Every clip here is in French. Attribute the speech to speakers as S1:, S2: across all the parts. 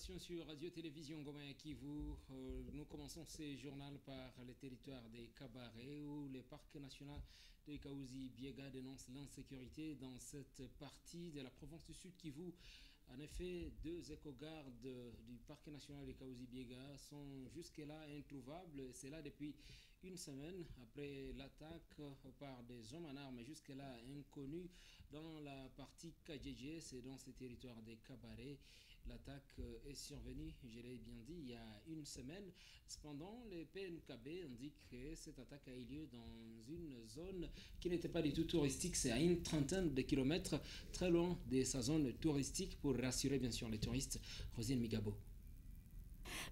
S1: Salutations sur Radio-Télévision Goma Kivu. Nous commençons ce journal par le territoire des Kabaré où le parc national de Kaouzi-Biega dénonce l'insécurité dans cette partie de la province du Sud Kivu. En effet, deux éco-gardes du parc national de Kaouzi-Biega sont jusque-là introuvables. C'est là depuis une semaine après l'attaque par des hommes en armes jusque-là inconnus dans la partie Kadjedje, c'est dans ce territoire des Kabaré. L'attaque est survenue, je l'ai bien dit, il y a une semaine. Cependant, le PNKB indique que cette attaque a eu lieu dans une zone qui n'était pas du tout touristique. C'est à une trentaine de kilomètres, très loin de sa zone touristique, pour rassurer bien sûr les touristes. Rosine Migabo.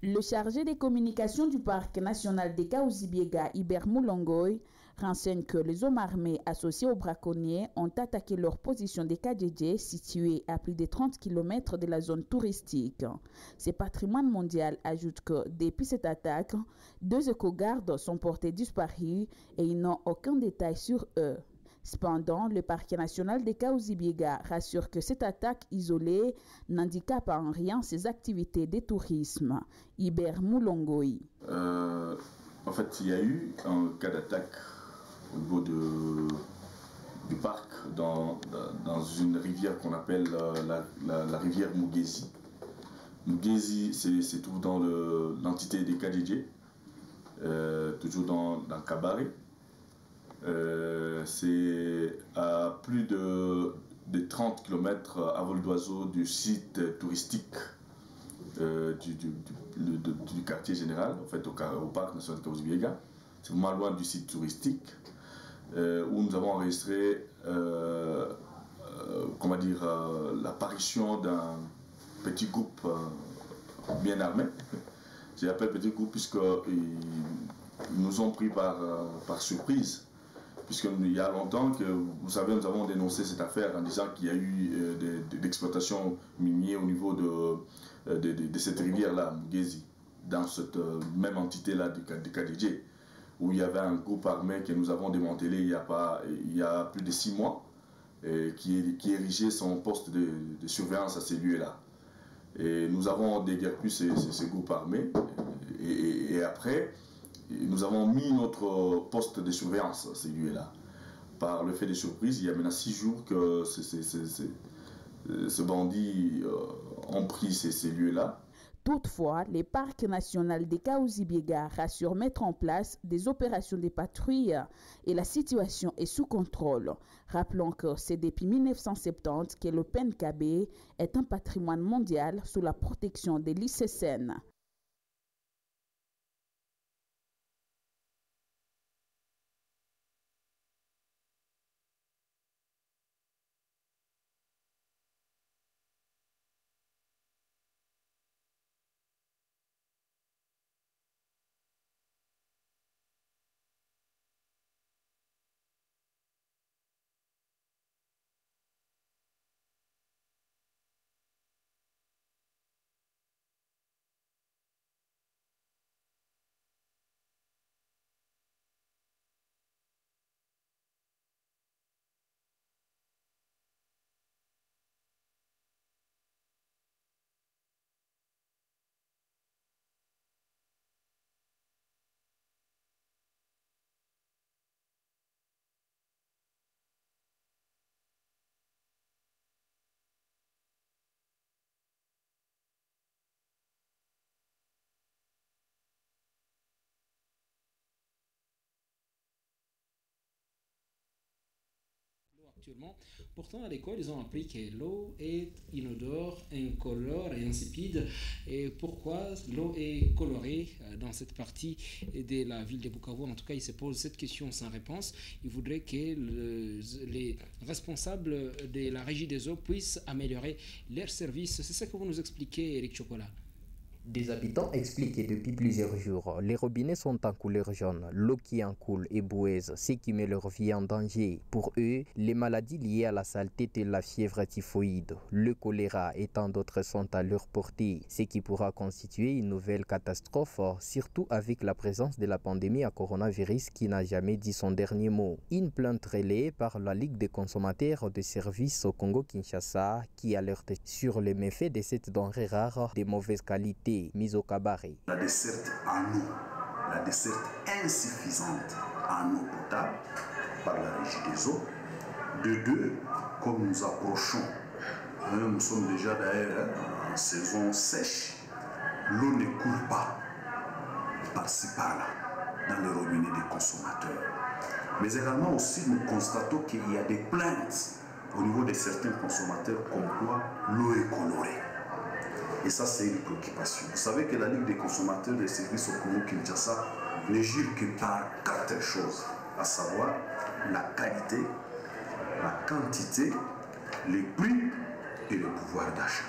S2: Le chargé des communications du parc national de Kaouzi-Biega, Iber Moulongoy, renseigne que les hommes armés associés aux braconniers ont attaqué leur position des Kadjedje située à plus de 30 km de la zone touristique. Ce patrimoine mondial ajoute que depuis cette attaque, deux éco-gardes sont portés disparus et ils n'ont aucun détail sur eux. Cependant, le parc national de Kaouzi-Biega rassure que cette attaque isolée n'handicape en rien ses activités de tourisme. Iber Moulongoy.
S3: En fait, il y a eu un cas d'attaque au niveau du parc dans une rivière qu'on appelle la rivière Mugezi. Mugezi, c'est tout dans l'entité des Kadjedje, toujours dans Kabaré. C'est à plus de 30 km à vol d'oiseau du site touristique du quartier général, en fait, au parc national de Kaouzi-Biega. C'est vraiment loin du site touristique où nous avons enregistré l'apparition d'un petit groupe bien armé. Je l'appelle petit groupe puisqu'ils nous ont pris par surprise. Puisqu'il y a longtemps que, vous savez, nous avons dénoncé cette affaire en disant qu'il y a eu d'exploitation minière au niveau de cette rivière-là, Mugezi, dans cette même entité-là du Kadjedje, où il y avait un groupe armé que nous avons démantelé il y a plus de 6 mois, qui érigeait son poste de surveillance à ces lieux-là. Et nous avons déguerpi ces groupes armés, et après, nous avons mis notre poste de surveillance à ces lieux-là. Par le fait de surprise, il y a maintenant 6 jours que ces bandits ont pris ces lieux-là.
S2: Toutefois, les parcs nationaux de Kaouzi-Biega rassurent mettre en place des opérations de patrouille et la situation est sous contrôle. Rappelons que c'est depuis 1970 que le PNKB est un patrimoine mondial sous la protection de l'ICCN.
S1: Actuellement. Pourtant, à l'école, ils ont appris que l'eau est inodore, incolore et insipide. Et pourquoi l'eau est colorée dans cette partie de la ville de Bukavu? En tout cas, ils se posent cette question sans réponse. Ils voudraient que les responsables de la régie des eaux puissent améliorer leurs services. C'est ça que vous nous expliquez, Eric Chocolat.
S4: Des habitants expliquent que depuis plusieurs jours, les robinets sont en couleur jaune, l'eau qui en coule est boueuse, ce qui met leur vie en danger. Pour eux, les maladies liées à la saleté telles la fièvre typhoïde, le choléra et tant d'autres sont à leur portée, ce qui pourra constituer une nouvelle catastrophe, surtout avec la présence de la pandémie à coronavirus qui n'a jamais dit son dernier mot. Une plainte relayée par la Ligue des consommateurs de services au Congo-Kinshasa qui alerte sur les méfaits de cette denrée rare de mauvaise qualité mise au cabaret.
S5: La desserte en eau, la desserte insuffisante en eau potable par la régie des eaux. De deux, comme nous approchons, nous sommes déjà d'ailleurs en saison sèche, l'eau ne coule pas par-ci par-là dans les robinets des consommateurs. Mais également aussi nous constatons qu'il y a des plaintes au niveau de certains consommateurs comme quoi l'eau est colorée. Et ça, c'est une préoccupation. Vous savez que la Ligue des consommateurs des services au Congo-Kinshasa ne jure que par 4 choses, à savoir la qualité, la quantité, les prix et le pouvoir d'achat.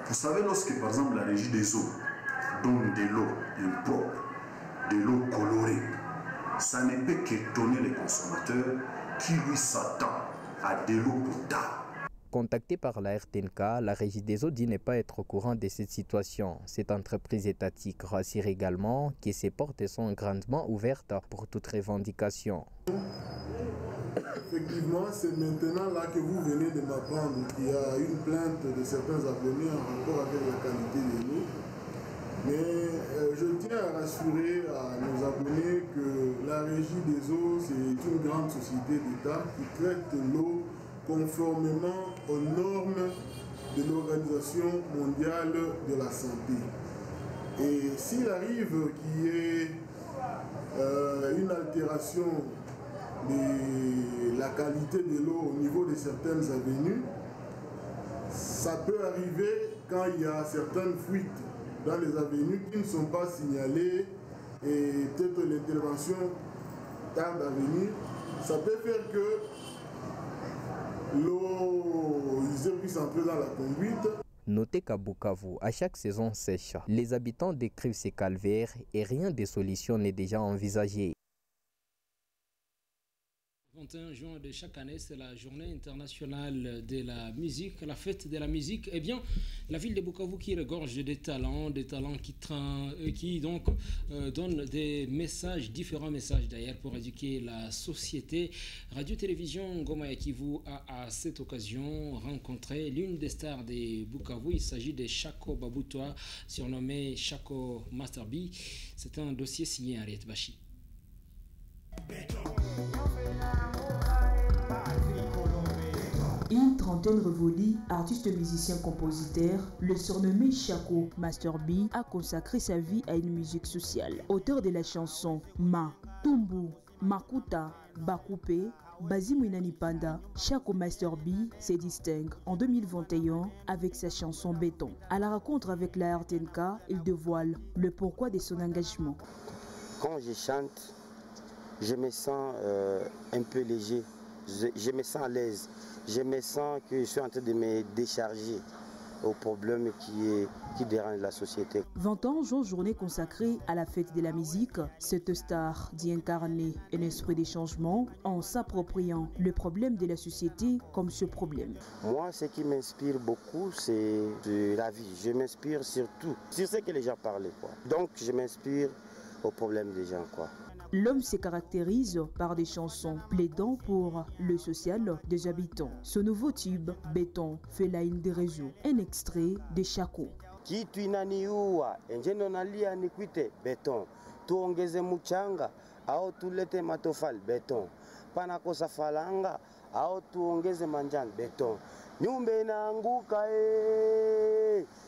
S5: Vous savez, lorsque par exemple la régie des eaux donne de l'eau impropre, de l'eau colorée, ça ne peut qu'étonner les consommateurs qui lui s'attendent à de l'eau potable.
S4: Contactée par la RTNK, la Régie des eaux dit ne pas être au courant de cette situation. Cette entreprise étatique rassure également que ses portes sont grandement ouvertes pour toute revendication.
S6: Effectivement, c'est maintenant là que vous venez de m'apprendre qu'il y a une plainte de certains abonnés en rapport avec la qualité de l'eau. Mais je tiens à rassurer à nos abonnés que la Régie des eaux, c'est une grande société d'État qui traite l'eau conformément aux normes de l'Organisation mondiale de la santé. Et s'il arrive qu'il y ait une altération de la qualité de l'eau au niveau de certaines avenues, ça peut arriver quand il y a certaines fuites dans les avenues qui ne sont pas signalées et peut-être l'intervention tarde à venir. Ça peut faire que l'eau puisse entrer dans la conduite.
S4: Notez qu'à Bukavu, à chaque saison sèche, les habitants décrivent ces calvaires et rien de solution n'est déjà envisagé.
S1: 21 juin de chaque année, c'est la journée internationale de la musique, la fête de la musique. Eh bien, la ville de Bukavu qui regorge des talents qui donc donnent des messages, différents messages d'ailleurs pour éduquer la société. Radio-Télévision Goma ya Kivu a à cette occasion rencontré l'une des stars de Bukavu. Il s'agit de Shako Babutwa, surnommé Shako Master B. C'est un dossier signé Ariette Bachi.
S2: Une trentaine révolue, artiste, musicien, compositeur, le surnommé Shako Master B a consacré sa vie à une musique sociale. Auteur de la chanson Ma, Tumbu, Makuta, Bakupe, Bazimwinani Panda, Shako Master B se distingue en 2021 avec sa chanson Béton. À la rencontre avec la RTNK, il dévoile le pourquoi de son engagement.
S7: Quand je chante, je me sens un peu léger, je me sens à l'aise, je me sens que je suis en train de me décharger aux problèmes qui dérangent la société.
S2: 20 ans, journée consacrée à la fête de la musique, cette star dit incarner un esprit de changement en s'appropriant le problème de la société comme ce problème.
S7: Moi, ce qui m'inspire beaucoup, c'est de la vie. Je m'inspire surtout sur ce que les gens parlent, quoi. Donc, je m'inspire aux problèmes des gens, quoi.
S2: L'homme se caractérise par des chansons plaidant pour le social des habitants. Ce nouveau tube, Béton, fait la une des réseaux. Un extrait de Shako.
S7: Kitu inaniua, enjeno nalia nikwite beton. Tuongeze muchanga, au tulete matofali beton. Panakosa falanga, au tuongeze manjani beton. Nyumba inaanguka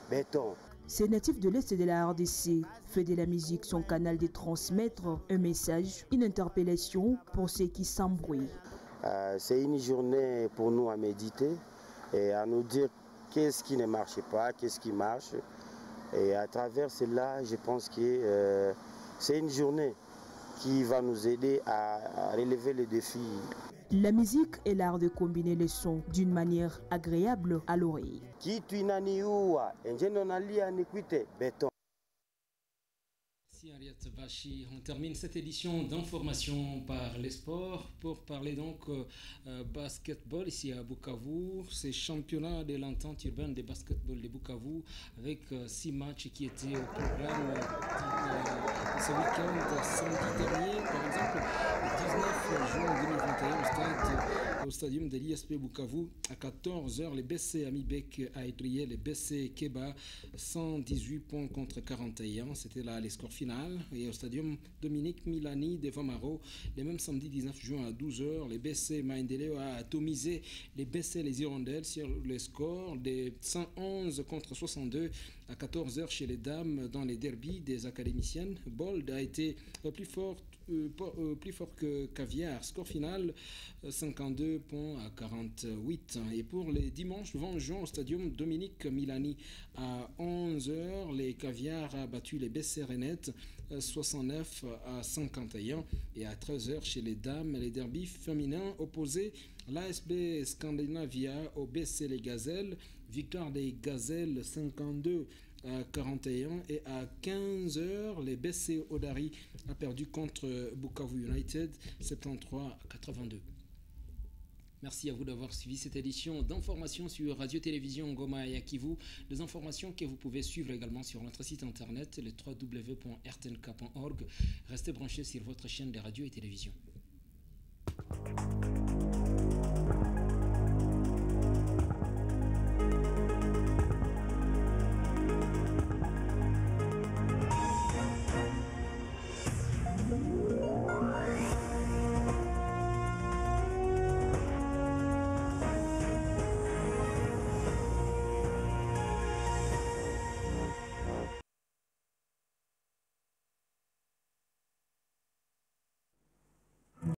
S7: beton.
S2: Ces natifs de l'Est de la RDC fait de la musique son canal de transmettre un message, une interpellation pour ceux qui s'embrouillent.
S7: C'est une journée pour nous à méditer et à nous dire qu'est-ce qui ne marche pas, qu'est-ce qui marche. Et à travers cela, je pense que c'est une journée qui va nous aider à relever les défis.
S2: La musique est l'art de combiner les sons d'une manière agréable à l'oreille.
S7: Kitu inaniua, enjeno nalia nikwite beton.
S1: Merci Henriette Vachi. On termine cette édition d'information par les sports pour parler donc basketball ici à Bukavu. C'est championnat de l'entente urbaine de basketball de Bukavu avec 6 matchs qui étaient au programme ce week-end samedi dernier. Par exemple, le 19 juin 2021 au stadium de l'ISP Bukavu à 14h, les BC Amibek a étrié les BC Keba 118 points contre 41. C'était là les scores finaux. Et au stadium Dominique Milani de Vamaro, le même samedi 19 juin à 12h, les BC Maendeleo a atomisé les BC les Hirondelles sur le score de 111 contre 62 à 14h chez les dames dans les derbies des académiciennes. Bold a été plus fort que Caviar. Score final 52 points à 48. Et pour les dimanches 20 juin au stadium Dominique Milani à 11h, les Caviar a battu les BC Renette 69 à 51. Et à 13h chez les dames, les derbies féminins opposés l'ASB Scandinavia au BC Les Gazelles. Victoire des Gazelles 52 à 41 et à 15h, les BC Odari a perdu contre Bukavu United 73 à 82. Merci à vous d'avoir suivi cette édition d'informations sur Radio-Télévision Ngoma et Kivu. Des informations que vous pouvez suivre également sur notre site internet, le www.rtnk.org. Restez branchés sur votre chaîne de radio et télévision.